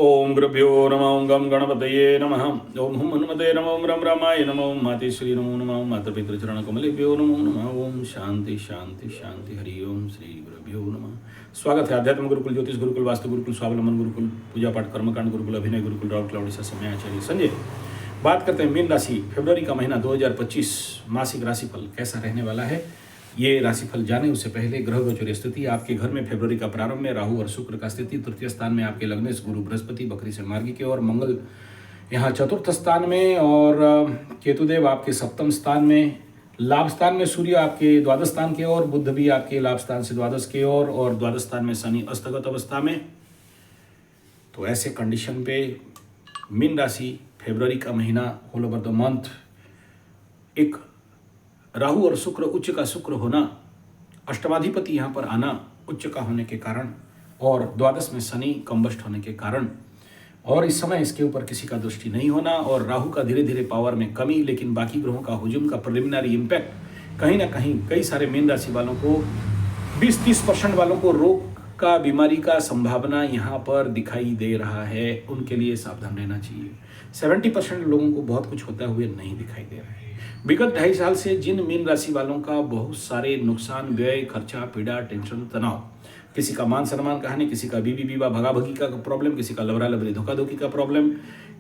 ओम गुरुभ्यो नमः ओम गम गणपतये नमः ओम हुम हनुमते नमः ओम रम रामाय नमः ओम मातेश्वरी नमो नमः ओम मातापितृचरण कमलेभ्यो नमो नमः ओम शांति शांति शांति हरि ओम श्री गुरुभ्यो नमः। स्वागत है अध्यात्म गुरुकुल, ज्योतिष गुरुकुल, वास्तु गुरुकुल, स्वावलंबन गुरुकुल, पूजा पाठ कर्मकांड गुरुकुल, अभिनय गुरुकुल, राउत क्लाउडिसा समय आचार्य संजय। बात करते हैं मीन राशि, फरवरी का महीना 2025 मासिक राशिफल कैसा रहने वाला है। ये राशिफल जाने उससे पहले ग्रह गोचर स्थिति आपके घर में फरवरी का प्रारंभ में राहु और शुक्र का स्थिति, तृतीय स्थान में आपके लग्नेश गुरु बृहस्पति बकरी से मार्गी के और मंगल यहाँ चतुर्थ स्थान में और केतुदेव आपके सप्तम स्थान में, लाभ स्थान में सूर्य आपके द्वादश स्थान के और बुध भी आपके लाभ स्थान से द्वादश के और द्वादश स्थान में शनि अस्तगत अवस्था में। तो ऐसे कंडीशन पे मीन राशि फरवरी का महीना होल ओवर द मंथ, एक राहु और शुक्र उच्च का शुक्र होना, अष्टमाधिपति यहाँ पर आना उच्च का होने के कारण और द्वादश में शनि कंबस्ट होने के कारण, और इस समय इसके ऊपर किसी का दृष्टि नहीं होना और राहु का धीरे धीरे पावर में कमी, लेकिन बाकी ग्रहों का हुजूम का प्रिलिमिनरी इम्पैक्ट कहीं ना कहीं कई सारे मीन राशि वालों को 20-30% वालों को रोग का, बीमारी का संभावना यहाँ पर दिखाई दे रहा है। उनके लिए सावधान रहना चाहिए। 70% लोगों को बहुत कुछ होता हुए नहीं दिखाई दे रहा है। विगत 2.5 साल से जिन मीन राशि वालों का बहुत सारे नुकसान, व्यय, खर्चा, पीड़ा, टेंशन, तनाव, किसी का मान सम्मान कहानी, किसी का बीवी विवाह भगा भगी का प्रॉब्लम, किसी का लवरा लवरी धोखा धोखी का प्रॉब्लम,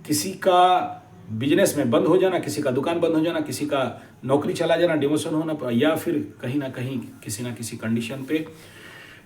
किसी का बिजनेस में बंद हो जाना, किसी का दुकान बंद हो जाना, किसी का नौकरी चला जाना, डिमोशन होना, या फिर कहीं ना कहीं किसी ना किसी कंडीशन पे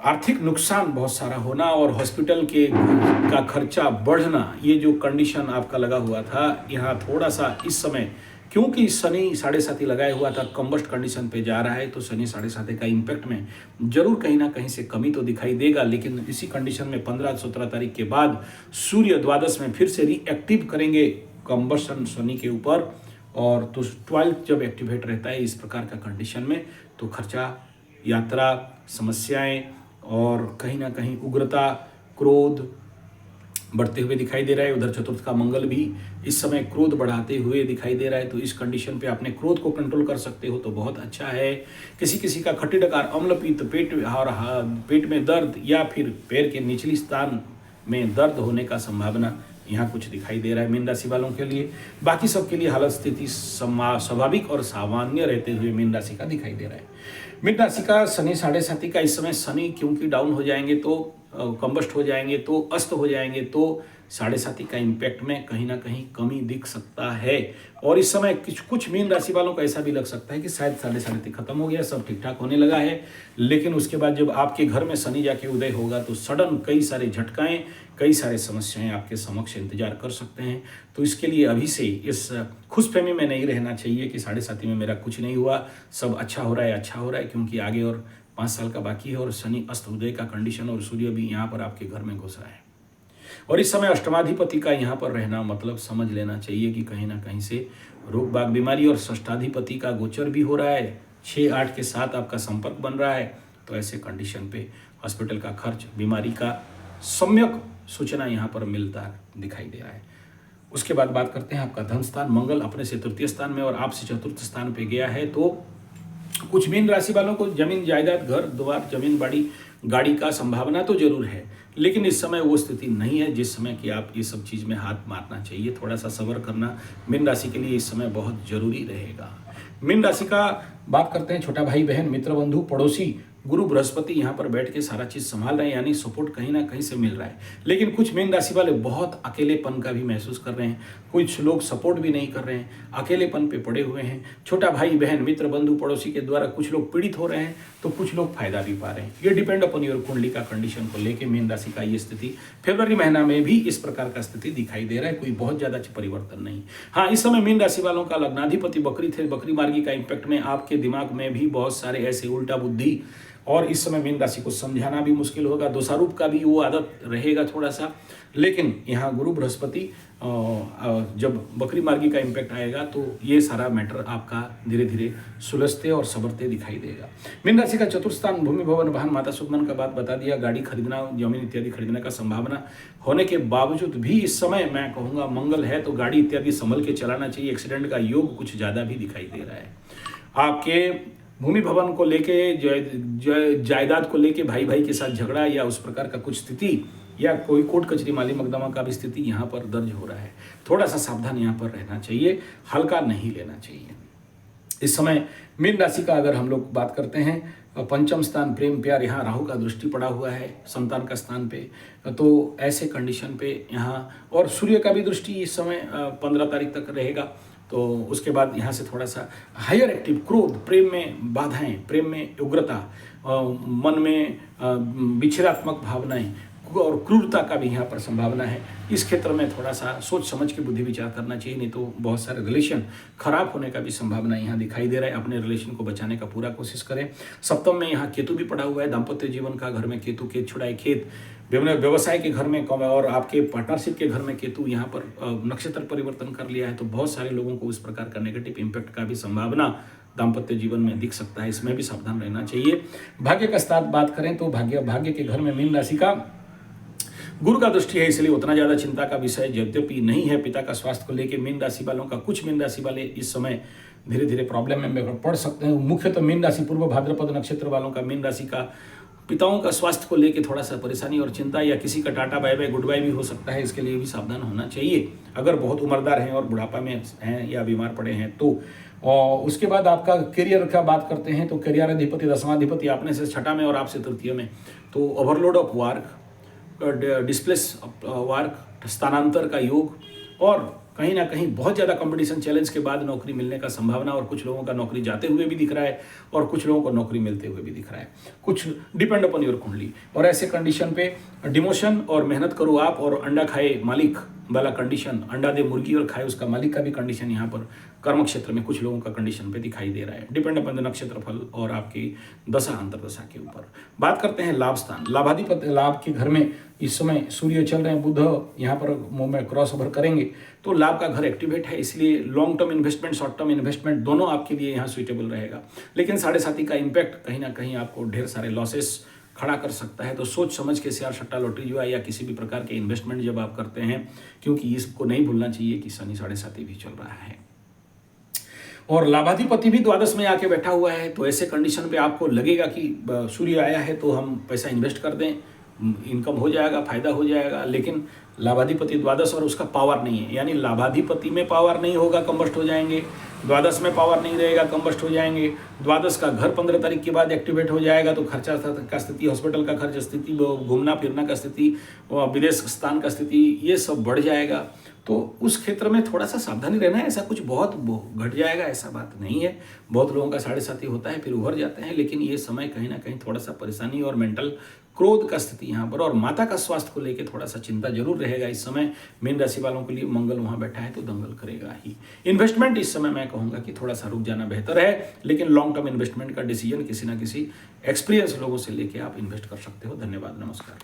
आर्थिक नुकसान बहुत सारा होना और हॉस्पिटल के का खर्चा बढ़ना, ये जो कंडीशन आपका लगा हुआ था, यहाँ थोड़ा सा इस समय क्योंकि शनि 7.5 लगाया हुआ था, कंबस्ट कंडीशन पे जा रहा है, तो शनि 7.5 का इम्पैक्ट में जरूर कहीं ना कहीं से कमी तो दिखाई देगा। लेकिन इसी कंडीशन में 15-17 तारीख के बाद सूर्य द्वादश में फिर से रिएक्टिव करेंगे कंबस्टन शनि के ऊपर, और तो 12 जब एक्टिवेट रहता है इस प्रकार का कंडीशन में, तो खर्चा, यात्रा, समस्याएं और कहीं ना कहीं उग्रता, क्रोध बढ़ते हुए दिखाई दे रहा है। उधर चतुर्थ का मंगल भी इस समय क्रोध बढ़ाते हुए दिखाई दे रहा है, तो इस कंडीशन पे अपने क्रोध को कंट्रोल कर सकते हो तो बहुत अच्छा है। किसी किसी का खट्टी डकार, अम्ल पित्त, पेट में दर्द या फिर पैर के निचली स्थान में दर्द होने का संभावना यहाँ कुछ दिखाई दे रहा है मीन राशि वालों के लिए। बाकी सबके लिए हालत स्थिति स्वाभाविक और सामान्य रहते हुए मीन राशि का दिखाई दे रहा है। मीन राशि का शनि 7.5 का इस समय शनि क्योंकि डाउन हो जाएंगे तो कंबस्ट हो जाएंगे, तो अस्त हो जाएंगे, तो 7.5 का इम्पैक्ट में कहीं ना कहीं कमी दिख सकता है। और इस समय कुछ मीन राशि वालों को ऐसा भी लग सकता है कि शायद 7.5 खत्म हो गया, सब ठीक ठाक होने लगा है, लेकिन उसके बाद जब आपके घर में शनि जाके उदय होगा तो सडन कई सारे झटकाएं, कई सारे समस्याएं आपके समक्ष इंतजार कर सकते हैं। तो इसके लिए अभी से इस खुशफहमी में नहीं रहना चाहिए कि 7.5 में मेरा कुछ नहीं हुआ, सब अच्छा हो रहा है, अच्छा हो रहा है, क्योंकि आगे और 5 साल का बाकी है और शनि अस्त उदय का कंडीशन और सूर्य भी यहाँ पर आपके घर में घुस रहा है। और इस समय अष्टमाधिपति का यहाँ पर रहना मतलब समझ लेना चाहिए कि कहीं ना कहीं से रोग बाग बीमारी, और षष्ठाधिपति का गोचर भी हो रहा है, 6-8 के साथ आपका संपर्क बन रहा है, तो ऐसे कंडीशन पे हॉस्पिटल का खर्च, बीमारी का सम्यक सूचना यहाँ पर मिलता दिखाई दे रहा है। उसके बाद बात करते हैं आपका धन स्थान। मंगल अपने से तृतीय स्थान में और आपसे चतुर्थ स्थान पे गया है, तो कुछ मीन राशि वालों को जमीन जायदाद, घर द्वार, जमीन बाड़ी, गाड़ी का संभावना तो जरूर है, लेकिन इस समय वो स्थिति नहीं है जिस समय कि आप ये सब चीज़ में हाथ मारना चाहिए। थोड़ा सा सब्र करना मीन राशि के लिए इस समय बहुत जरूरी रहेगा। मीन राशि का बात करते हैं छोटा भाई बहन, मित्र बंधु, पड़ोसी, गुरु बृहस्पति यहाँ पर बैठ के सारा चीज़ संभाल रहे हैं, यानी सपोर्ट कहीं ना कहीं से मिल रहा है। लेकिन कुछ मीन राशि वाले बहुत अकेलेपन का भी महसूस कर रहे हैं, कुछ लोग सपोर्ट भी नहीं कर रहे हैं, अकेलेपन पे पड़े हुए हैं। छोटा भाई बहन, मित्र बंधु, पड़ोसी के द्वारा कुछ लोग पीड़ित हो रहे हैं, तो कुछ लोग फायदा भी पा रहे हैं। ये डिपेंड अपॉन योर कुंडली का कंडीशन को लेके मीन राशि का ये स्थिति फरवरी महीना में भी इस प्रकार का स्थिति दिखाई दे रहा है, कोई बहुत ज्यादा परिवर्तन नहीं। हाँ, इस समय मीन राशि वालों का लग्नाधिपति बकरी थे, बकरी मार्गी का इम्पैक्ट में आपके दिमाग में भी बहुत सारे ऐसे उल्टा बुद्धि, और इस समय मीन राशि को समझाना भी मुश्किल होगा, दोषारोप का भी वो आदत रहेगा थोड़ा सा। लेकिन यहाँ गुरु बृहस्पति जब बकरी मार्गी का इम्पैक्ट आएगा तो ये सारा मैटर आपका धीरे धीरे सुलझते और सबरते दिखाई देगा। मीन राशि का चतुर्थ स्थान भूमि, भवन, वाहन, माता सुगमन का बात बता दिया। गाड़ी खरीदना, जमीन इत्यादि खरीदने का संभावना होने के बावजूद भी इस समय मैं कहूँगा मंगल है, तो गाड़ी इत्यादि संभल के चलाना चाहिए। एक्सीडेंट का योग कुछ ज़्यादा भी दिखाई दे रहा है। आपके भूमि भवन को लेके, जायदाद को लेके भाई भाई के साथ झगड़ा या उस प्रकार का कुछ स्थिति या कोई कोर्ट कचहरी माली मुकदमा का भी स्थिति यहाँ पर दर्ज हो रहा है। थोड़ा सा सावधान यहाँ पर रहना चाहिए, हल्का नहीं लेना चाहिए। इस समय मीन राशि का अगर हम लोग बात करते हैं, पंचम स्थान प्रेम प्यार, यहाँ राहु का दृष्टि पड़ा हुआ है संतान का स्थान पे, तो ऐसे कंडीशन पे यहाँ, और सूर्य का भी दृष्टि इस समय 15 तारीख तक रहेगा। तो उसके बाद यहाँ से थोड़ा सा हायर एक्टिव, क्रोध, प्रेम में बाधाएं, प्रेम में उग्रता, मन में विच्छेदात्मक भावनाएं और क्रूरता का भी यहाँ पर संभावना है। इस क्षेत्र में थोड़ा सा सोच समझ के बुद्धि विचार करना चाहिए, नहीं तो बहुत सारे रिलेशन खराब होने का भी संभावना यहाँ दिखाई दे रहा है। अपने रिलेशन को बचाने का पूरा कोशिश करें। सप्तम में यहाँ केतु भी पड़ा हुआ है, दाम्पत्य जीवन का घर में केतु, खेत छुड़ाए खेत, व्यवसाय के घर में कम, और आपके पार्टनरशिप के घर में केतु यहाँ पर नक्षत्र परिवर्तन कर लिया है, तो बहुत सारे लोगों को इस प्रकार का नेगेटिव इम्पैक्ट का भी संभावना दाम्पत्य जीवन में दिख सकता है। इसमें भी सावधान रहना चाहिए। भाग्य का साथ बात करें तो भाग्य के घर में मीन राशि का गुरु का दृष्टि है, इसलिए उतना ज्यादा चिंता का विषय यद्यपि नहीं है। पिता का स्वास्थ्य को लेकर मीन राशि वालों का, कुछ मीन राशि वाले इस समय धीरे धीरे प्रॉब्लम में पड़ सकते हैं। मुख्यतः मीन राशि पूर्व भाद्रपद नक्षत्र वालों का, मीन राशि का पिताओं का स्वास्थ्य को लेकर थोड़ा सा परेशानी और चिंता, या किसी का टाटा बाय बाय गुड बाय भी हो सकता है। इसके लिए भी सावधान होना चाहिए अगर बहुत उम्रदार हैं और बुढ़ापा में हैं या बीमार पड़े हैं तो। और उसके बाद आपका करियर का बात करते हैं तो करियर अधिपति, दशमाधिपति आपने से छठा में और आपसे तृतीय में, तो overload of work, displace work, स्थानांतर का योग, और कहीं ना कहीं बहुत ज़्यादा कंपटीशन चैलेंज के बाद नौकरी मिलने का संभावना, और कुछ लोगों का नौकरी जाते हुए भी दिख रहा है और कुछ लोगों को नौकरी मिलते हुए भी दिख रहा है। कुछ डिपेंड अपॉन योर कुंडली। और ऐसे कंडीशन पे डिमोशन और मेहनत करो आप, और अंडा खाए मालिक वाला कंडीशन, अंडा दे मुर्गी और खाए उसका मालिक का भी कंडीशन यहाँ पर कर्म क्षेत्र में कुछ लोगों का कंडीशन पे दिखाई दे रहा है। डिपेंड अपॉन द नक्षत्र फल और आपकी दशा अंतरदशा के ऊपर। बात करते हैं लाभ स्थान, लाभाधिपति, लाभ के घर में इस समय सूर्य चल रहे हैं, बुध यहाँ पर मुंह में क्रॉस ओवर करेंगे, तो लाभ का घर एक्टिवेट है, इसलिए long term investment, short term investment दोनों आपके लिए यहाँ सुइटेबल रहेगा। लेकिन 7.5 का इम्पैक्ट कहीं ना कहीं आपको ढेर सारे लॉसेस खड़ा कर सकता है। तो सोच समझ के शेयर, सट्टा, लॉटरी जो है या किसी भी प्रकार के इन्वेस्टमेंट जब आप करते हैं, क्योंकि इसको नहीं भूलना चाहिए कि शनि 7.5 भी चल रहा है और लाभाधिपति भी द्वादश में आके बैठा हुआ है। तो ऐसे कंडीशन पे आपको लगेगा कि सूर्य आया है तो हम पैसा इन्वेस्ट कर दें, इनकम हो जाएगा, फायदा हो जाएगा, लेकिन लाभाधिपति द्वादश और उसका पावर नहीं है, यानी लाभाधिपति में पावर नहीं होगा, कंबस्ट हो जाएंगे। द्वादश में पावर नहीं रहेगा, कंबस्ट हो जाएंगे। द्वादश का घर 15 तारीख के बाद एक्टिवेट हो जाएगा, तो खर्चा का स्थिति, हॉस्पिटल का खर्च स्थिति, घूमना फिरना का स्थिति, विदेश स्थान का स्थिति, ये सब बढ़ जाएगा। तो उस क्षेत्र में थोड़ा सा सावधानी रहना है। ऐसा कुछ बहुत घट जाएगा ऐसा बात नहीं है। बहुत लोगों का 7.5 होता है फिर उभर जाते हैं, लेकिन ये समय कहीं ना कहीं थोड़ा सा परेशानी और मेंटल क्रोध का स्थिति यहाँ पर, और माता का स्वास्थ्य को लेकर थोड़ा सा चिंता जरूर रहेगा इस समय। मीन राशि वालों के लिए मंगल वहाँ बैठा है तो दंगल करेगा ही। इन्वेस्टमेंट इस समय मैं कहूँगा कि थोड़ा सा रुक जाना बेहतर है, लेकिन लॉन्ग टर्म इन्वेस्टमेंट का डिसीजन किसी ना किसी एक्सपीरियंस लोगों से लेके आप इन्वेस्ट कर सकते हो। धन्यवाद, नमस्कार।